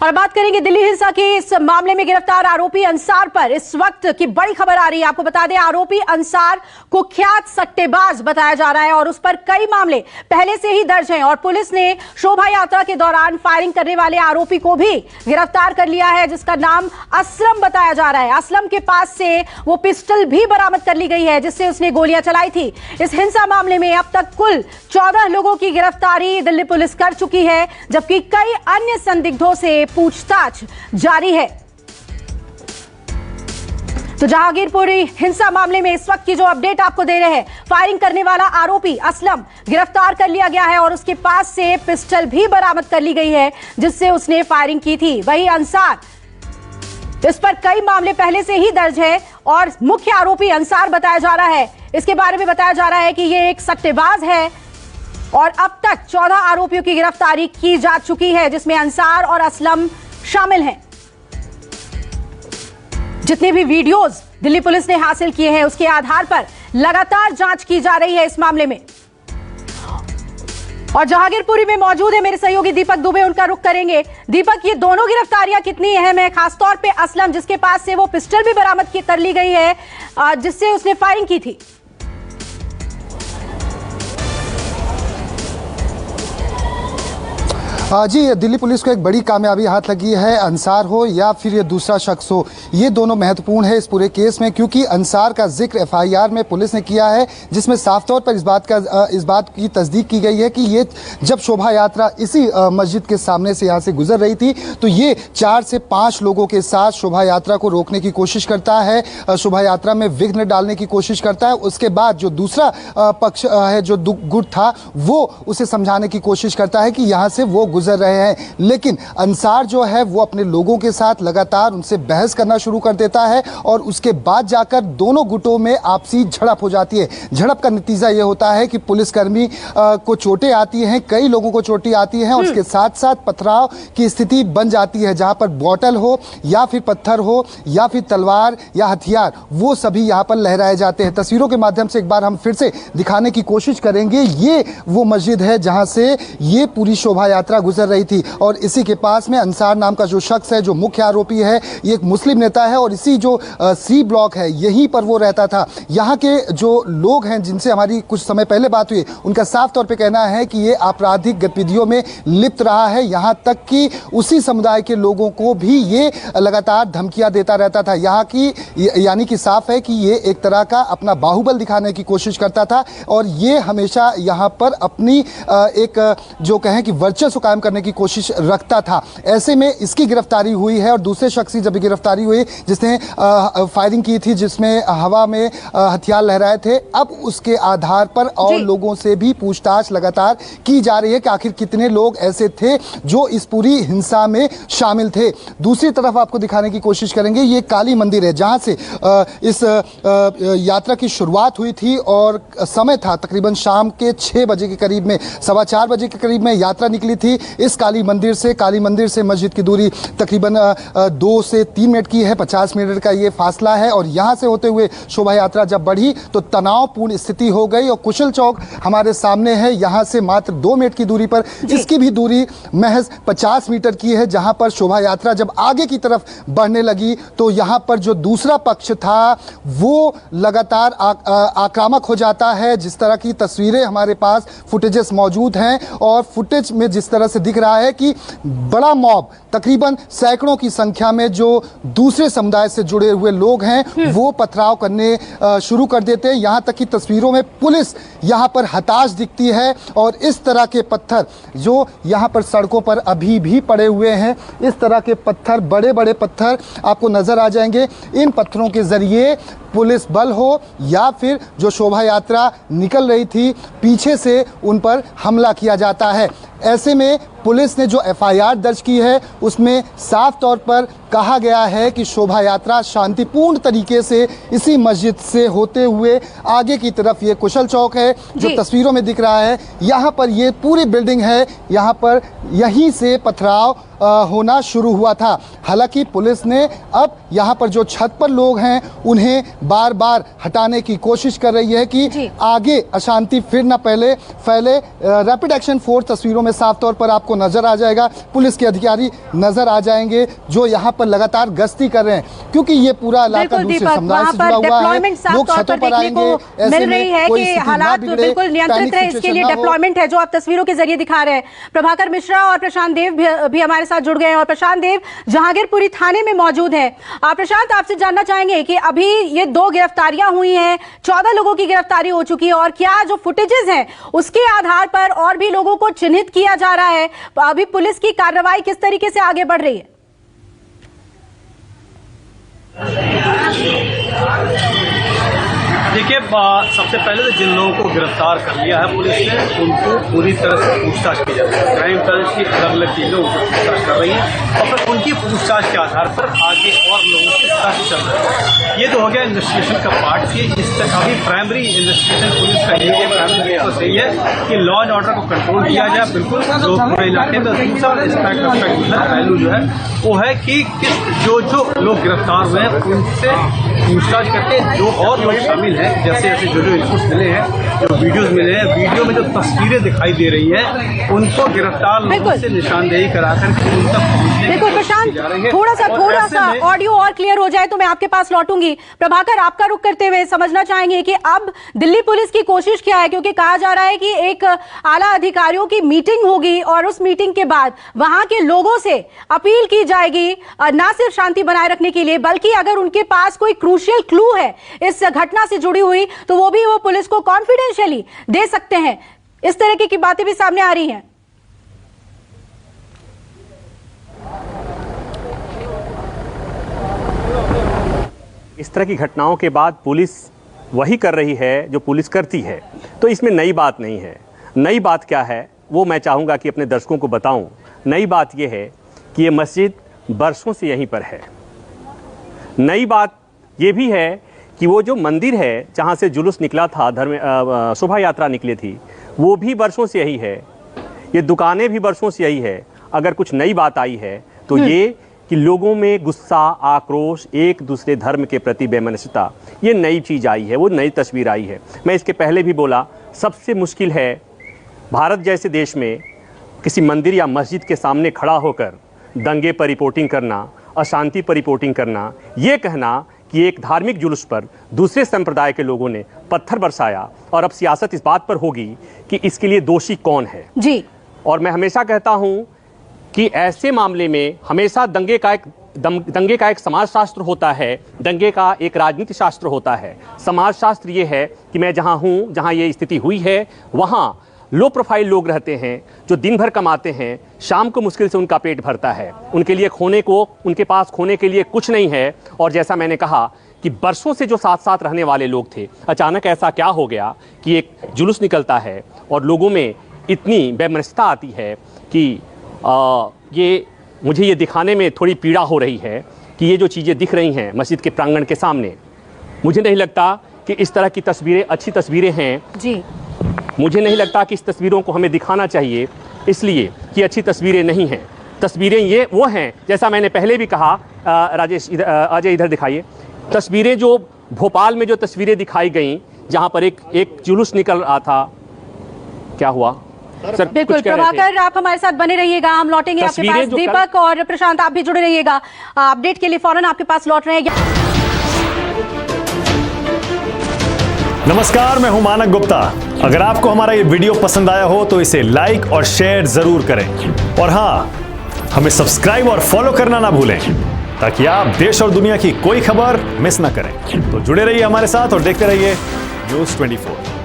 और बात करेंगे दिल्ली हिंसा के इस मामले में गिरफ्तार आरोपी अंसार पर। इस वक्त की बड़ी खबर आ रही है, आपको बता दें आरोपी अंसार कुख्यात सट्टेबाज बताया जा रहा है और उस पर कई मामले पहले से ही दर्ज हैं और पुलिस ने शोभा यात्रा के दौरान फायरिंग करने वाले आरोपी को भी गिरफ्तार कर लिया है, जिसका नाम असलम बताया जा रहा है। असलम के पास से वो पिस्टल भी बरामद कर ली गई है जिससे उसने गोलियां चलाई थी। इस हिंसा मामले में अब तक कुल 14 लोगों की गिरफ्तारी दिल्ली पुलिस कर चुकी है, जबकि कई अन्य संदिग्धों से पूछताछ जारी है। तो जहांगीरपुरी हिंसा मामले में इस वक्त की जो अपडेट आपको दे रहे हैं, फायरिंग करने वाला आरोपी असलम गिरफ्तार कर लिया गया है और उसके पास से पिस्टल भी बरामद कर ली गई है जिससे उसने फायरिंग की थी। वहीं अंसार, इस पर कई मामले पहले से ही दर्ज है और मुख्य आरोपी अंसार बताया जा रहा है। इसके बारे में बताया जा रहा है कि यह एक सट्टेबाज है और अब तक 14 आरोपियों की गिरफ्तारी की जा चुकी है जिसमें अंसार और असलम शामिल हैं। जितने भी वीडियोस दिल्ली पुलिस ने हासिल किए हैं उसके आधार पर लगातार जांच की जा रही है इस मामले में। और जहांगीरपुरी में मौजूद है मेरे सहयोगी दीपक दुबे, उनका रुख करेंगे। दीपक, ये दोनों गिरफ्तारियां कितनी अहम है, खासतौर पे असलम जिसके पास से वो पिस्टल भी बरामद कर ली गई है जिससे उसने फायरिंग की थी? जी, दिल्ली पुलिस को एक बड़ी कामयाबी हाथ लगी है। अंसार हो या फिर ये दूसरा शख्स हो, ये दोनों महत्वपूर्ण है इस पूरे केस में, क्योंकि अंसार का जिक्र एफआईआर में पुलिस ने किया है जिसमें साफ तौर पर इस बात की तस्दीक की गई है कि ये जब शोभा यात्रा इसी मस्जिद के सामने से यहाँ से गुजर रही थी तो ये 4 से 5 लोगों के साथ शोभा यात्रा को रोकने की कोशिश करता है, शोभा यात्रा में विघ्न डालने की कोशिश करता है। उसके बाद जो दूसरा पक्ष है, जो गुट था, वो उसे समझाने की कोशिश करता है कि यहाँ से वो गुजर रहे हैं। लेकिन अंसार जो है वो अपने लोगों के साथ लगातार उनसे बहस करना शुरू कर देता है और उसके बाद जाकर दोनों गुटों में आपसी झड़प हो जाती है। झड़प का नतीजा ये होता है कि पुलिसकर्मी को चोटें आती हैं, कई लोगों को चोटें आती हैं और उसके साथ साथ पथराव की स्थिति बन जाती है, जहां पर बॉटल हो या फिर पत्थर हो या फिर तलवार या हथियार, वो सभी यहाँ पर लहराए जाते हैं। तस्वीरों के माध्यम से एक बार हम फिर से दिखाने की कोशिश करेंगे। ये वो मस्जिद है जहां से ये पूरी शोभा यात्रा गुजर रही थी और इसी के पास में अंसार नाम का जो शख्स है, जो मुख्य आरोपी है, ये एक मुस्लिम नेता है और इसी जो सी ब्लॉक है यहीं पर वो रहता था। यहाँ के जो लोग हैं जिनसे हमारी कुछ समय पहले बात हुई, उनका साफ तौर पे कहना है कि ये आपराधिक गतिविधियों में लिप्त रहा है, यहाँ तक कि उसी समुदाय के लोगों को भी ये लगातार धमकियां देता रहता था। यहाँ की यानी कि साफ है कि ये एक तरह का अपना बाहुबल दिखाने की कोशिश करता था और ये हमेशा यहाँ पर अपनी एक जो कहें कि वर्चस्व कायम करने की कोशिश रखता था। ऐसे में इसकी गिरफ्तारी हुई है और दूसरे शख्स की जब गिरफ्तारी हुई जिसने फायरिंग की थी, जिसमें हवा में हथियार लहराए थे, अब उसके आधार पर और लोगों से भी पूछताछ लगातार की जा रही है कि आखिर कितने लोग ऐसे थे जो इस पूरी हिंसा में शामिल थे। दूसरी तरफ आपको दिखाने की कोशिश करेंगे, ये काली मंदिर है जहां से इस यात्रा की शुरुआत हुई थी और समय था तकरीबन शाम के 6 बजे के करीब में, 4:15 बजे के करीब में यात्रा निकली थी इस काली मंदिर से मस्जिद की दूरी तकरीबन 2 से 3 मिनट की है, 50 मिनट का ये फासला है और यहाँ से होते हुए शोभा यात्रा जब बढ़ी तो तनावपूर्ण स्थिति हो गई और कुशल चौक हमारे सामने है, यहाँ से मात्र 2 मिनट की दूरी पर, इसकी भी दूरी महज 50 मीटर की है। जहाँ पर शोभा यात्रा जब आगे की तरफ बढ़ने लगी तो यहाँ पर जो दूसरा पक्ष था वो लगातार आक्रामक हो जाता है। जिस तरह की तस्वीरें हमारे पास फुटेजेस मौजूद हैं और फुटेज में जिस तरह से दिख रहा है कि बड़ा मॉब, तकरीबन सैकड़ों की संख्या में जो दूसरे समुदाय से जुड़े हुए लोग हैं वो पथराव करने शुरू कर देते हैं। यहाँ तक कि तस्वीरों में पुलिस यहाँ पर हताश दिखती है और इस तरह के पत्थर जो यहाँ पर सड़कों पर अभी भी पड़े हुए हैं, इस तरह के पत्थर, बड़े बड़े पत्थर आपको नजर आ जाएंगे। इन पत्थरों के जरिए पुलिस बल हो या फिर जो शोभा यात्रा निकल रही थी पीछे से उन पर हमला किया जाता है। ऐसे में पुलिस ने जो एफआईआर दर्ज की है उसमें साफ तौर पर कहा गया है कि शोभा यात्रा शांतिपूर्ण तरीके से इसी मस्जिद से होते हुए आगे की तरफ, ये कुशल चौक है जो तस्वीरों में दिख रहा है, यहाँ पर ये पूरी बिल्डिंग है, यहाँ पर यहीं से पथराव होना शुरू हुआ था। हालांकि पुलिस ने अब यहाँ पर जो छत पर लोग हैं उन्हें बार बार हटाने की कोशिश कर रही है कि आगे अशांति फिर न फैले। रैपिड एक्शन फोर्स तस्वीरों में साफ तौर पर आपको आपको नजर आ जाएगा, पुलिस के अधिकारी नजर आ जाएंगे जो यहाँ पर लगातार गश्ती कर रहे हैं, क्योंकि ये पूरा इलाका दूसरे समुदाय से जुड़ा हुआ है। लोग छतों पर आएंगे, ऐसे में कोई स्थिति ना बिगड़े, बिल्कुल नियंत्रित रहे, इसके लिए डिप्लॉयमेंट है जो आप तस्वीरों के जरिए दिखा रहे हैं। प्रभाकर मिश्रा और प्रशांत देव भी हमारे साथ जुड़ गए हैं, और प्रशांत देव जहांगीरपुरी थाने में मौजूद है। प्रशांत, आपसे जानना चाहेंगे कि अभी ये 2 गिरफ्तारियां हुई हैं, 14 लोगों की गिरफ्तारी हो चुकी है, और क्या जो फुटेजेस हैं उसके आधार पर और भी लोगों को चिन्हित किया जा रहा है? अभी पुलिस की कार्रवाई किस तरीके से आगे बढ़ रही है? देखिए, सबसे पहले तो जिन लोगों को गिरफ्तार कर लिया है पुलिस ने, उनको पूरी तरह से पूछताछ की जा रही है। क्राइम ब्रांच की अलग अलग टीमें उनको पूछताछ कर रही हैं, और फिर उनकी पूछताछ के आधार पर आगे और लोगों की तलाश चल रही है। ये तो हो गया इन्वेस्टिगेशन का पार्ट की। इस तक अभी प्राइमरी इन्वेस्टिगेशन पुलिस का यही प्राइमरी फोकस यही है कि लॉ एंड ऑर्डर को कंट्रोल किया जाए बिल्कुल जो पूरे इलाके में। दूसरा पहलू जो है वो है कि जो लोग गिरफ्तार हुए हैं उनसे पूछताछ करके जो और लोग शामिल हैं, जैसे जैसे जो इनपुट्स मिले हैं, जो वीडियोस मिले हैं, वीडियो में जो तस्वीरें दिखाई दे रही हैं, उनको गिरफ्तार लोगों से निशानदेही कराकर उन तक पहुंचने की कोशिश की जा रही है। थोड़ा सा ऑडियो और क्लियर हो जाए तो मैं आपके पास लौटूंगी। प्रभाकर, आपका रुख करते हुए समझना चाहेंगे कि अब दिल्ली पुलिस की कोशिश क्या है, क्योंकि कहा जा रहा है कि एक आला अधिकारियों की मीटिंग होगी और उस मीटिंग के बाद वहां के लोगों से अपील की जाएगी न सिर्फ शांति बनाए रखने के लिए, बल्कि अगर उनके पास कोई क्रूशियल क्लू है इस घटना से जुड़ी हुई तो वो भी वो पुलिस को कॉन्फिडेंशियली दे सकते हैं। इस तरह की बातें भी सामने आ रही हैं। इस तरह की घटनाओं के बाद पुलिस वही कर रही है जो पुलिस करती है, तो इसमें नई बात नहीं है। नई बात क्या है वो मैं चाहूँगा कि अपने दर्शकों को बताऊं। नई बात यह है कि ये मस्जिद बरसों से यहीं पर है। नई बात ये भी है कि वो जो मंदिर है जहाँ से जुलूस निकला था, शोभा यात्रा निकली थी, वो भी बरसों से यही है। ये दुकानें भी बरसों से यही है। अगर कुछ नई बात आई है तो ये कि लोगों में गुस्सा, आक्रोश, एक दूसरे धर्म के प्रति बेमनस्यता, ये नई चीज़ आई है, वो नई तस्वीर आई है। मैं इसके पहले भी बोला, सबसे मुश्किल है भारत जैसे देश में किसी मंदिर या मस्जिद के सामने खड़ा होकर दंगे पर रिपोर्टिंग करना, अशांति पर रिपोर्टिंग करना, ये कहना कि एक धार्मिक जुलूस पर दूसरे संप्रदाय के लोगों ने पत्थर बरसाया, और अब सियासत इस बात पर होगी कि इसके लिए दोषी कौन है जी। और मैं हमेशा कहता हूं कि ऐसे मामले में हमेशा दंगे का एक समाजशास्त्र होता है, दंगे का एक राजनीति शास्त्र होता है। समाजशास्त्र ये है कि मैं जहां हूं, जहां ये स्थिति हुई है, वहां लो प्रोफाइल लोग रहते हैं जो दिन भर कमाते हैं, शाम को मुश्किल से उनका पेट भरता है, उनके पास खोने के लिए कुछ नहीं है। और जैसा मैंने कहा कि बरसों से जो साथ साथ रहने वाले लोग थे, अचानक ऐसा क्या हो गया कि एक जुलूस निकलता है और लोगों में इतनी बेमनस्यता आती है कि मुझे ये दिखाने में थोड़ी पीड़ा हो रही है कि ये जो चीज़ें दिख रही हैं मस्जिद के प्रांगण के सामने, मुझे नहीं लगता कि इस तरह की तस्वीरें अच्छी तस्वीरें हैं जी। मुझे नहीं लगता कि इस तस्वीरों को हमें दिखाना चाहिए, इसलिए कि अच्छी तस्वीरें नहीं हैं। तस्वीरें ये वो हैं, जैसा मैंने पहले भी कहा, राजेश अजय इधर दिखाइए, तस्वीरें जो भोपाल में जो तस्वीरें दिखाई गई जहां पर एक जुलूस निकल रहा था, क्या हुआ सर? बिल्कुल प्रभाकर, आप हमारे साथ बने रहिएगा, हम लौटेंगे आपके पास। दीपक और प्रशांत, आप भी जुड़े रहिएगा, अपडेट के लिए फौरन आपके पास लौट रहे हैं। नमस्कार, मैं हूं मानक गुप्ता। अगर आपको हमारा ये वीडियो पसंद आया हो तो इसे लाइक और शेयर जरूर करें, और हाँ, हमें सब्सक्राइब और फॉलो करना ना भूलें ताकि आप देश और दुनिया की कोई खबर मिस ना करें। तो जुड़े रहिए हमारे साथ और देखते रहिए न्यूज़ 24।